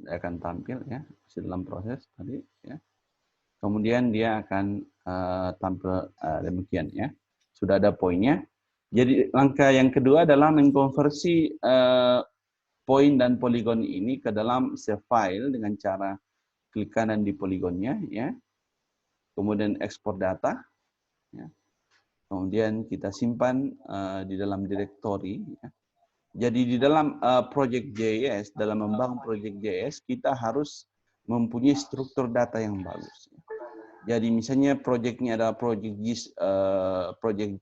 akan tampil ya dalam proses tadi ya. Kemudian dia akan tampil demikian ya. Sudah ada poinnya. Jadi langkah yang kedua adalah mengkonversi poin dan poligon ini ke dalam save file dengan cara klik kanan di poligonnya ya. Kemudian ekspor data ya. Kemudian kita simpan di dalam directory ya. Jadi di dalam Project.js, dalam membangun Project.js, kita harus mempunyai struktur data yang bagus. Jadi misalnya proyeknya adalah proyek GIS, proyek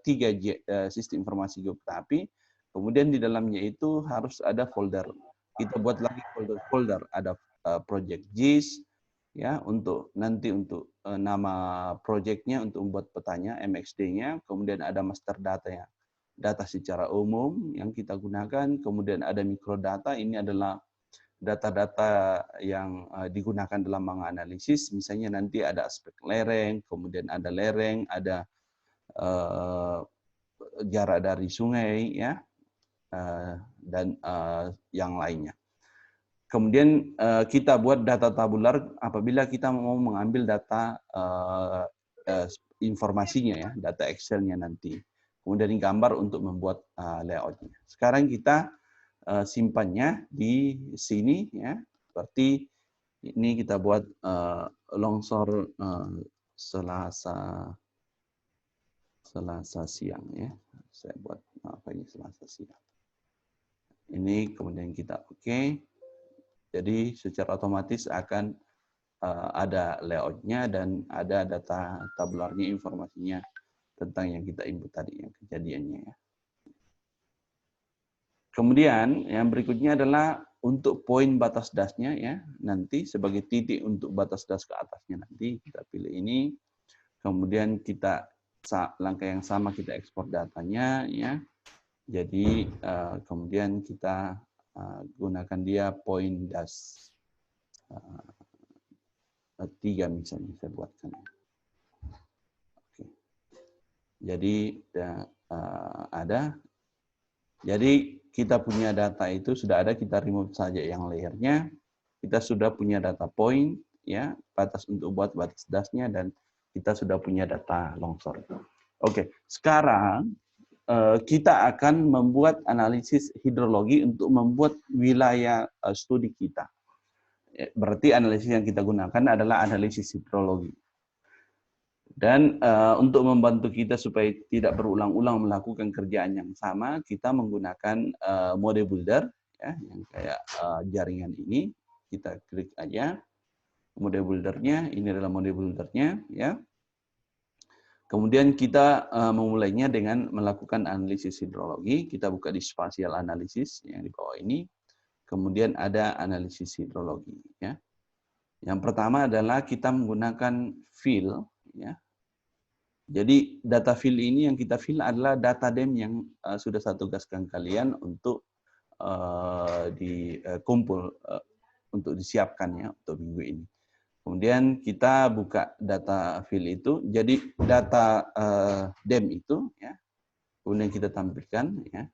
3J, Sistem Informasi Geografi, kemudian di dalamnya itu harus ada folder. Kita buat lagi folder-folder, ada proyek GIS, ya untuk nanti untuk nama proyeknya untuk membuat petanya, MXD-nya, kemudian ada master data ya. Data secara umum yang kita gunakan, kemudian ada mikrodata, ini adalah data-data yang digunakan dalam menganalisis, misalnya nanti ada aspek lereng, kemudian ada lereng, ada jarak dari sungai, ya, dan yang lainnya. Kemudian kita buat data tabular apabila kita mau mengambil data informasinya, ya, data Excel-nya nanti. Kemudian gambar untuk membuat layout-nya. Sekarang kita simpannya di sini ya, seperti ini kita buat longsor Selasa siang ya, saya buat apa ini Selasa siang. Ini kemudian kita oke. Jadi secara otomatis akan ada layoutnya dan ada data tabularnya, informasinya tentang yang kita input tadi, yang kejadiannya ya. Kemudian yang berikutnya adalah untuk poin batas dasnya ya, nanti sebagai titik untuk batas das ke atasnya nanti kita pilih ini. Kemudian kita langkah yang sama kita ekspor datanya ya. Jadi kemudian kita gunakan dia poin das 3 misalnya saya buatkan. Oke. Jadi ada. Jadi kita punya data itu sudah ada, kita remove saja yang layernya. Kita sudah punya data point ya, batas untuk buat batas dasnya, dan kita sudah punya data longsor. Oke, sekarang kita akan membuat analisis hidrologi untuk membuat wilayah studi kita. Berarti analisis yang kita gunakan adalah analisis hidrologi. Dan untuk membantu kita supaya tidak berulang-ulang melakukan kerjaan yang sama, kita menggunakan mode builder ya, yang kayak jaringan ini. Kita klik aja mode buildernya, ini adalah mode buildernya ya. Kemudian kita memulainya dengan melakukan analisis hidrologi. Kita buka di spatial analysis yang di bawah ini. Kemudian ada analisis hidrologi ya. Yang pertama adalah kita menggunakan fill ya. Jadi data fill ini yang kita fill adalah data dem yang sudah saya tugaskan kalian untuk dikumpul untuk disiapkan ya untuk minggu ini. Kemudian kita buka data fill itu, jadi data dem itu ya, kemudian kita tampilkan ya.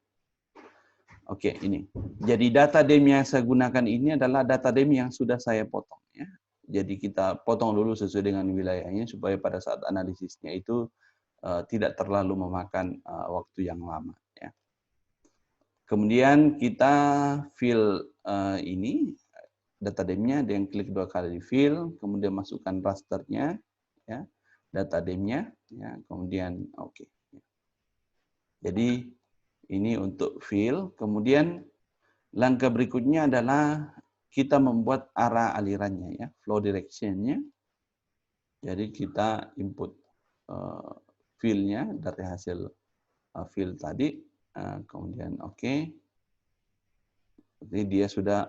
Oke, ini. Jadi data dem yang saya gunakan ini adalah data dem yang sudah saya potong ya. Jadi kita potong dulu sesuai dengan wilayahnya supaya pada saat analisisnya itu tidak terlalu memakan waktu yang lama ya. Kemudian kita fill ini data demnya dengan klik 2 kali di fill, kemudian masukkan rasternya ya, data demnya ya, kemudian oke. Jadi ini untuk fill, kemudian langkah berikutnya adalah kita membuat arah alirannya ya, flow direction-nya. Jadi kita input fill-nya dari hasil fill tadi, kemudian oke. Jadi dia sudah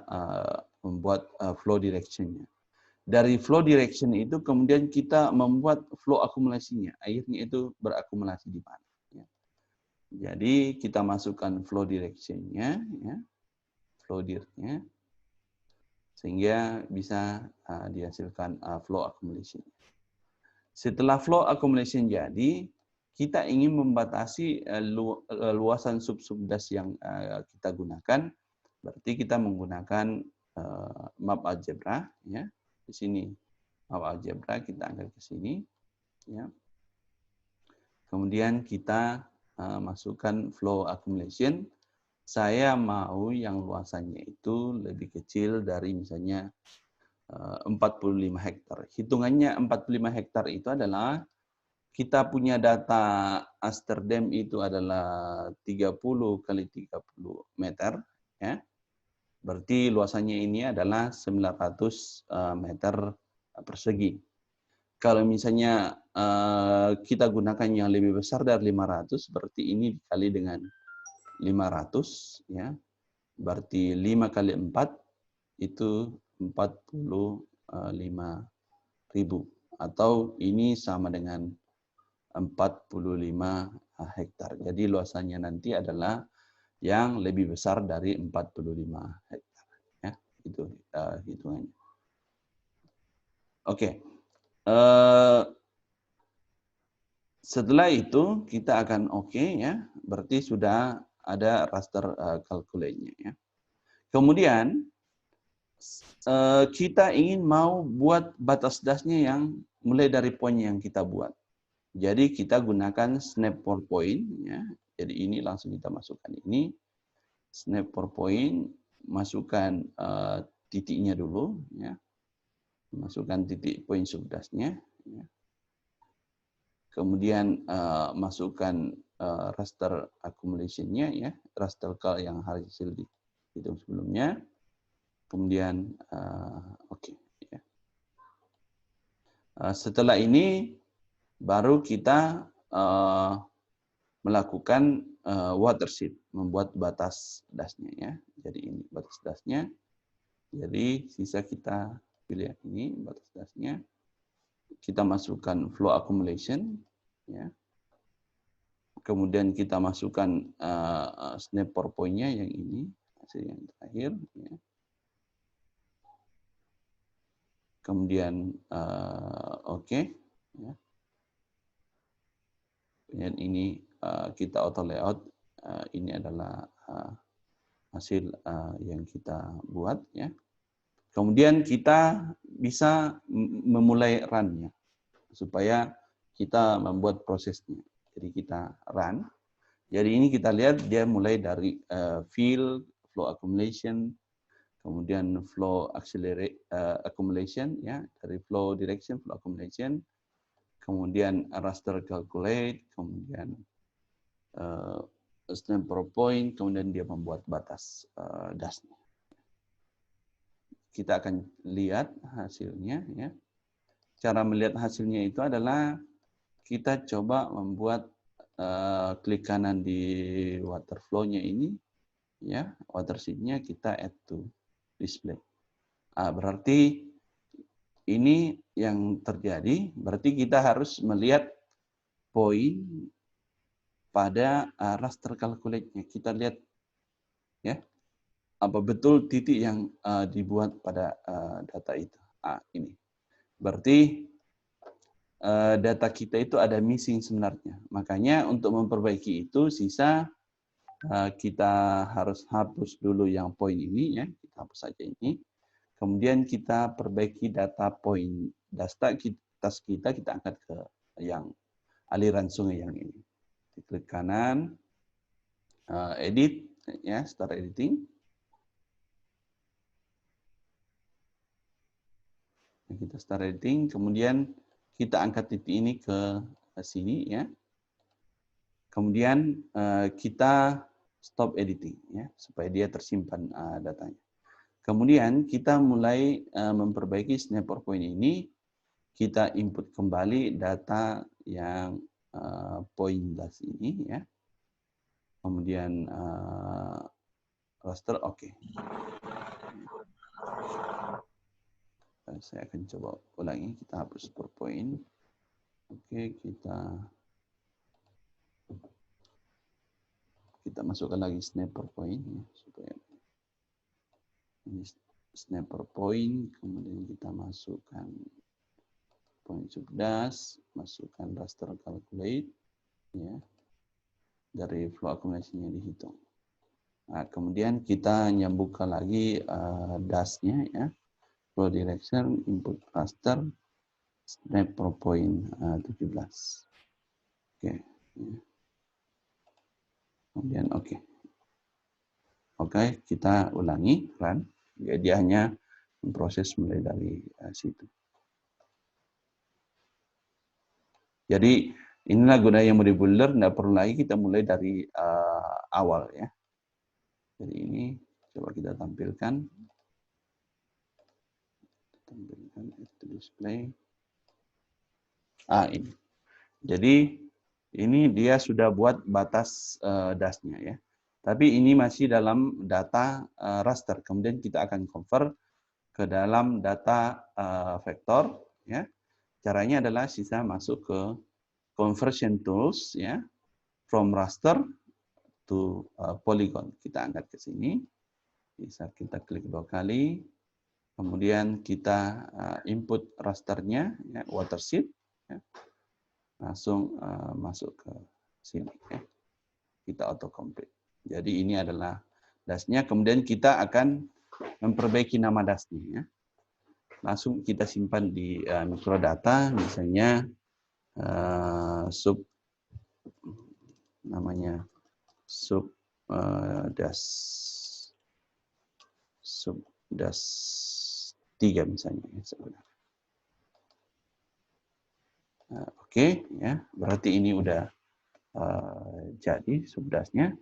membuat flow direction-nya. Dari flow direction itu kemudian kita membuat flow akumulasinya, airnya itu berakumulasi di mana. Ya. Jadi kita masukkan flow direction-nya, ya, flow dir-nya, sehingga bisa dihasilkan flow accumulation. Setelah flow accumulation jadi, kita ingin membatasi luasan sub-subdas yang kita gunakan, berarti kita menggunakan map algebra, ya. Di sini map algebra kita angkat ke sini, ya. Kemudian kita masukkan flow accumulation. Saya mau yang luasannya itu lebih kecil dari misalnya 45 hektar. Hitungannya 45 hektar itu adalah kita punya data Amsterdam itu adalah 30 kali 30 meter, ya. Berarti luasannya ini adalah 900 meter persegi. Kalau misalnya kita gunakan yang lebih besar dari 500, berarti ini dikali dengan 500, ya. Berarti 5 kali 4 itu 45.000. Atau ini sama dengan 45 hektar. Jadi luasannya nanti adalah yang lebih besar dari 45 hektar. Ya, itu hitungannya. Oke. Setelah itu kita akan ya, berarti sudah ada raster calculate-nya, ya. Kemudian kita ingin mau buat batas dasnya yang mulai dari poin yang kita buat. Jadi kita gunakan snap for point, ya. Jadi ini langsung kita masukkan ini snap for point, masukkan titiknya dulu, ya. Masukkan titik poin subdasnya, ya. Kemudian masukkan raster accumulation-nya, ya, raster cal yang hasil dihitung sebelumnya. Kemudian ya. Setelah ini baru kita melakukan watershed, membuat batas dasnya, ya. Jadi ini batas dasnya. Jadi sisa kita pilih ini batas dasnya. Kita masukkan flow accumulation, ya. Kemudian kita masukkan snap for point-nya yang ini, hasil yang terakhir, ya. Kemudian ya. Dan ini kita auto layout, ini adalah hasil yang kita buat, ya. Kemudian kita bisa memulai run-nya supaya kita membuat prosesnya. Jadi kita run. Jadi ini kita lihat dia mulai dari fill, flow accumulation, kemudian flow accumulation, ya, dari flow direction, flow accumulation, kemudian raster calculate, kemudian snap for point, kemudian dia membuat batas dasnya. Kita akan lihat hasilnya, ya. Cara melihat hasilnya itu adalah kita coba membuat klik kanan di water flow-nya ini, ya, watershed-nya kita add to display. Berarti ini yang terjadi, berarti kita harus melihat poin pada raster calculate-nya. Kita lihat, ya, apa betul titik yang dibuat pada data itu. Ini. Berarti data kita itu ada missing sebenarnya. Makanya untuk memperbaiki itu sisa kita harus hapus dulu yang poin ini, ya. Kita hapus saja ini. Kemudian kita perbaiki data poin data kita angkat ke yang aliran sungai yang ini. Klik kanan, edit, ya, start editing. Kita start editing, kemudian kita angkat titik ini ke sini, ya. Kemudian kita stop editing, ya, supaya dia tersimpan datanya. Kemudian kita mulai memperbaiki snap for point ini. Kita input kembali data yang poin das ini, ya. Kemudian raster, oke. Saya akan coba ulangi. Kita hapus per point. Oke, kita masukkan lagi snap per point, ya, supaya ini snap per point. Kemudian kita masukkan point subdas, masukkan raster calculate, ya, dari flow accumulation-nya dihitung. Nah, kemudian kita nyambungkan lagi DAS-nya ya. Flow direction, input raster, snap per point 17. Oke. Kemudian oke. Oke, kita ulangi run. Jadi hanya memproses mulai dari situ. Jadi inilah gunanya Moody Builder, tidak perlu lagi kita mulai dari awal ya. Jadi ini coba kita tampilkan. Tampilkan itu display. Ini. Jadi ini dia sudah buat batas DAS-nya ya. Tapi ini masih dalam data raster. Kemudian kita akan convert ke dalam data vektor ya. Caranya adalah sisa masuk ke conversion tools ya. From raster to polygon. Kita angkat ke sini. Bisa kita klik 2 kali. Kemudian kita input rasternya ya, watersheet ya. Langsung masuk ke sini ya. Kita auto complete. Jadi ini adalah DAS-nya. Kemudian kita akan memperbaiki nama DAS-nya ya. Langsung kita simpan di microdata, misalnya namanya sub DAS 3 misalnya. Oke ya, berarti ini udah jadi sub DAS-nya.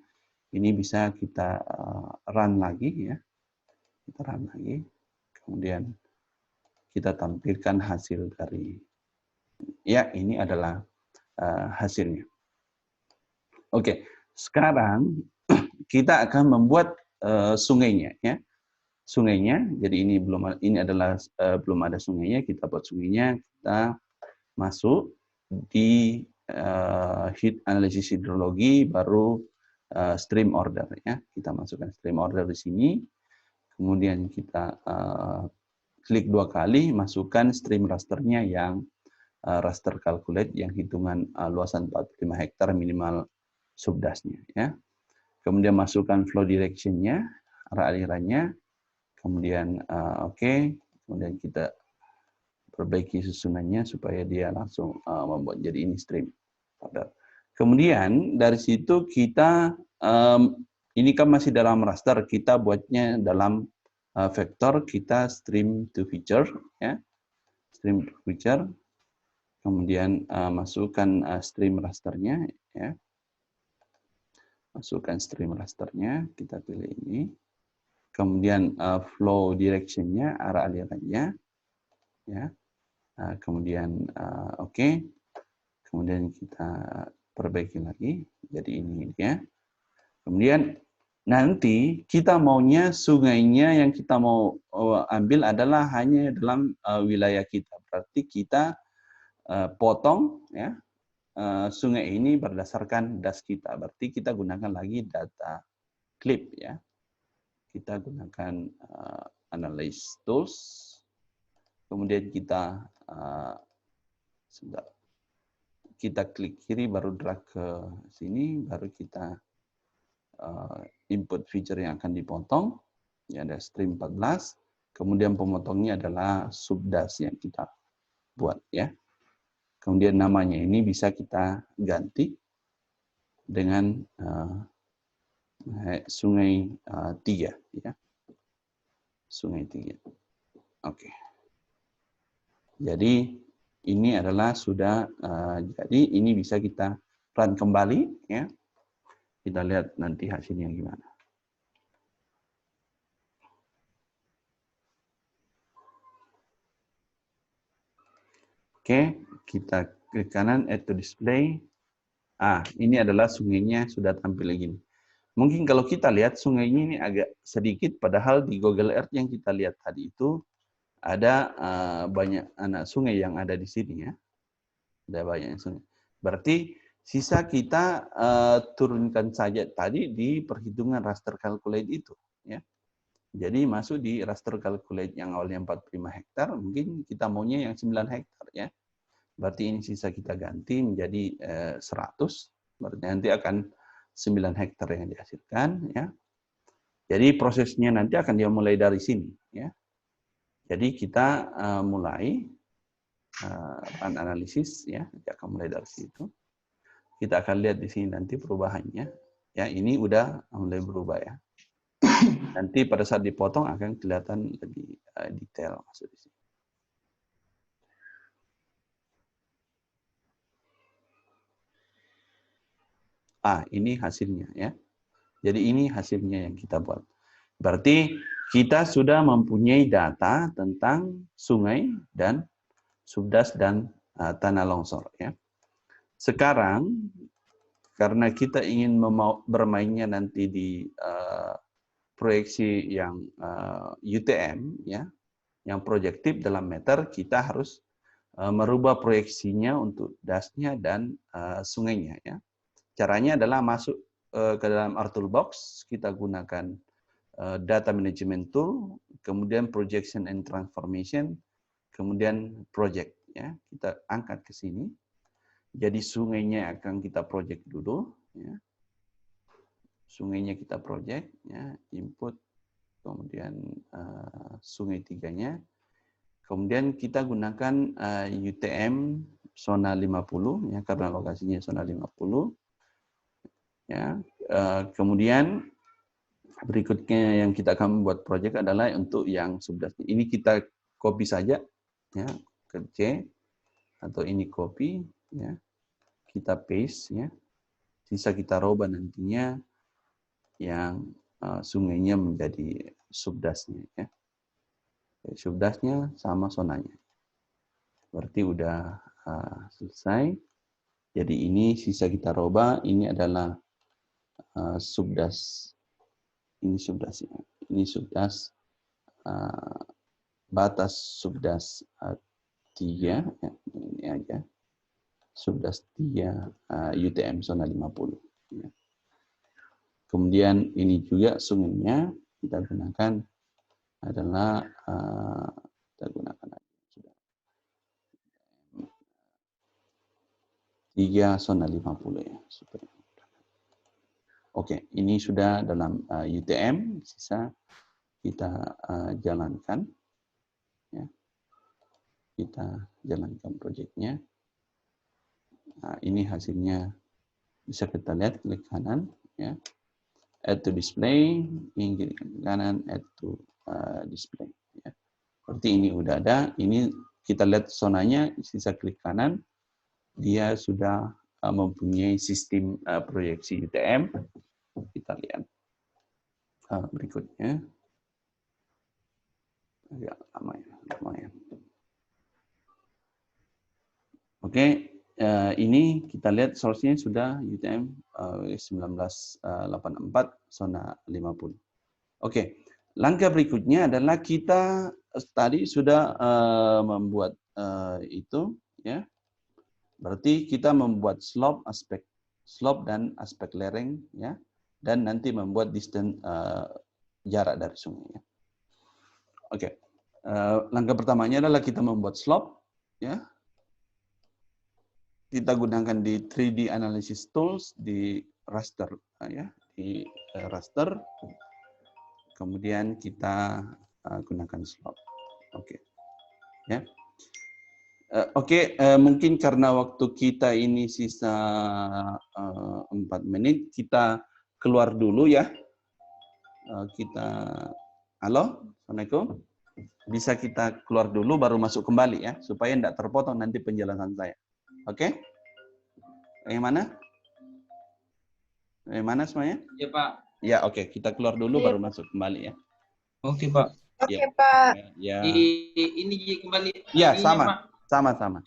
Ini bisa kita run lagi ya. Kita run lagi. Kemudian kita tampilkan hasil dari ya, ini adalah hasilnya. Oke, sekarang kita akan membuat sungainya ya. Sungainya, jadi ini adalah belum ada sungainya, kita buat sungainya, kita masuk di heat analysis hidrologi, baru stream order ya. Kita masukkan stream order di sini. Kemudian kita klik 2 kali, masukkan stream rasternya yang raster calculate yang hitungan luasan 45 hektar minimal subdasnya ya. Kemudian masukkan flow direction-nya, arah alirannya. Kemudian oke, kemudian kita perbaiki susunannya supaya dia langsung membuat jadi ini stream order. Kemudian dari situ kita ini kan masih dalam raster, kita buatnya dalam vektor, kita stream to feature ya. Stream to feature. Kemudian masukkan stream rasternya ya. Masukkan stream rasternya, kita pilih ini. Kemudian flow direction-nya, arah alirannya ya. Kemudian oke. Kemudian kita perbaiki lagi. Jadi ini dia. Kemudian nanti kita maunya sungainya yang kita mau ambil adalah hanya dalam wilayah kita. Berarti kita potong ya sungai ini berdasarkan DAS kita. Berarti kita gunakan lagi data clip ya. Kita gunakan analyze tools. Kemudian kita klik kiri, baru drag ke sini, baru kita input feature yang akan dipotong. Ya, ada stream 14. Kemudian pemotongnya adalah subdas yang kita buat ya. Kemudian namanya ini bisa kita ganti dengan sungai 3 ya. Sungai 3. Oke. Jadi ini adalah sudah jadi ini bisa kita run kembali ya. Kita lihat nanti hasilnya gimana. Oke, kita klik kanan add to display. Ini adalah sungainya sudah tampil begini. Mungkin kalau kita lihat sungainya ini agak sedikit, padahal di Google Earth yang kita lihat tadi itu ada banyak anak sungai yang ada di sini ya. Ada banyak sungai. Berarti sisa kita turunkan saja tadi di perhitungan raster calculate itu ya. Jadi masuk di raster calculate yang awalnya 45 hektar, mungkin kita maunya yang 9 hektar ya. Berarti ini sisa kita ganti menjadi 100. Berarti nanti akan 9 hektar yang dihasilkan ya. Jadi prosesnya nanti akan dimulai dari sini, ya. Jadi kita mulai analisis, ya, akan mulai dari situ. Kita akan lihat di sini nanti perubahannya. Ya, ini udah mulai berubah ya. Nanti pada saat dipotong akan kelihatan lebih detail masuk di sini. Ini hasilnya ya. Jadi ini hasilnya yang kita buat. Berarti kita sudah mempunyai data tentang sungai dan subdas dan tanah longsor ya. Sekarang karena kita ingin bermainnya nanti di proyeksi yang UTM ya, yang proyektif dalam meter, kita harus merubah proyeksinya untuk dasnya dan sungainya ya. Caranya adalah masuk ke dalam R-Toolbox, kita gunakan Data Management Tool, kemudian Projection and Transformation, kemudian Project. Ya, kita angkat ke sini. Jadi sungainya akan kita project dulu. Ya. Sungainya kita project, ya, input, kemudian sungai tiganya. Kemudian kita gunakan UTM zona 50, ya, karena lokasinya zona 50. Ya, kemudian berikutnya yang kita akan membuat proyek adalah untuk yang subdas. Ini kita copy saja, ya, ke C, atau ini copy, ya, kita paste, ya, sisa kita rubah nantinya yang sungainya menjadi subdasnya, ya, subdasnya sama zonanya. Berarti udah selesai. Jadi ini sisa kita rubah, ini adalah subdas. Ini subdas ya. Ini subdas batas subdas 3 ya, ini aja. Subdas 3 UTM zona 50 ya. Kemudian ini juga sungainya kita gunakan adalah kita gunakan 3 zona 50 ya supaya. Oke, ini sudah dalam UTM, sisa kita jalankan. Ya. Kita jalankan proyeknya. Nah, ini hasilnya bisa kita lihat, klik kanan. Ya. Add to display, ini klik kanan, add to display. Ya. Seperti ini udah ada, ini kita lihat zonanya, sisa klik kanan, dia sudah mempunyai sistem proyeksi UTM. Kita lihat berikutnya. Agak lama ya, lumayan. Oke, ini kita lihat source-nya sudah UTM 1984 zona 50. Oke, langkah berikutnya adalah kita tadi sudah membuat itu ya. Berarti kita membuat slope dan aspek lereng ya, dan nanti membuat distance jarak dari sungai ya. Oke. Langkah pertamanya adalah kita membuat slope ya. Kita gunakan di 3D analysis tools di raster ya, di raster. Kemudian kita gunakan slope. Oke. Ya. Oke, mungkin karena waktu kita ini sisa 4 menit, kita keluar dulu ya. Halo, Assalamualaikum. Bisa kita keluar dulu baru masuk kembali ya, supaya tidak terpotong nanti penjelasan saya. Oke? Yang mana? Yang mana semuanya? Ya, Pak. Ya, oke. Kita keluar dulu baru masuk kembali ya. Oke, Pak. Oke, Pak. Ya. Ini kembali. Ya, sama. Sama-sama.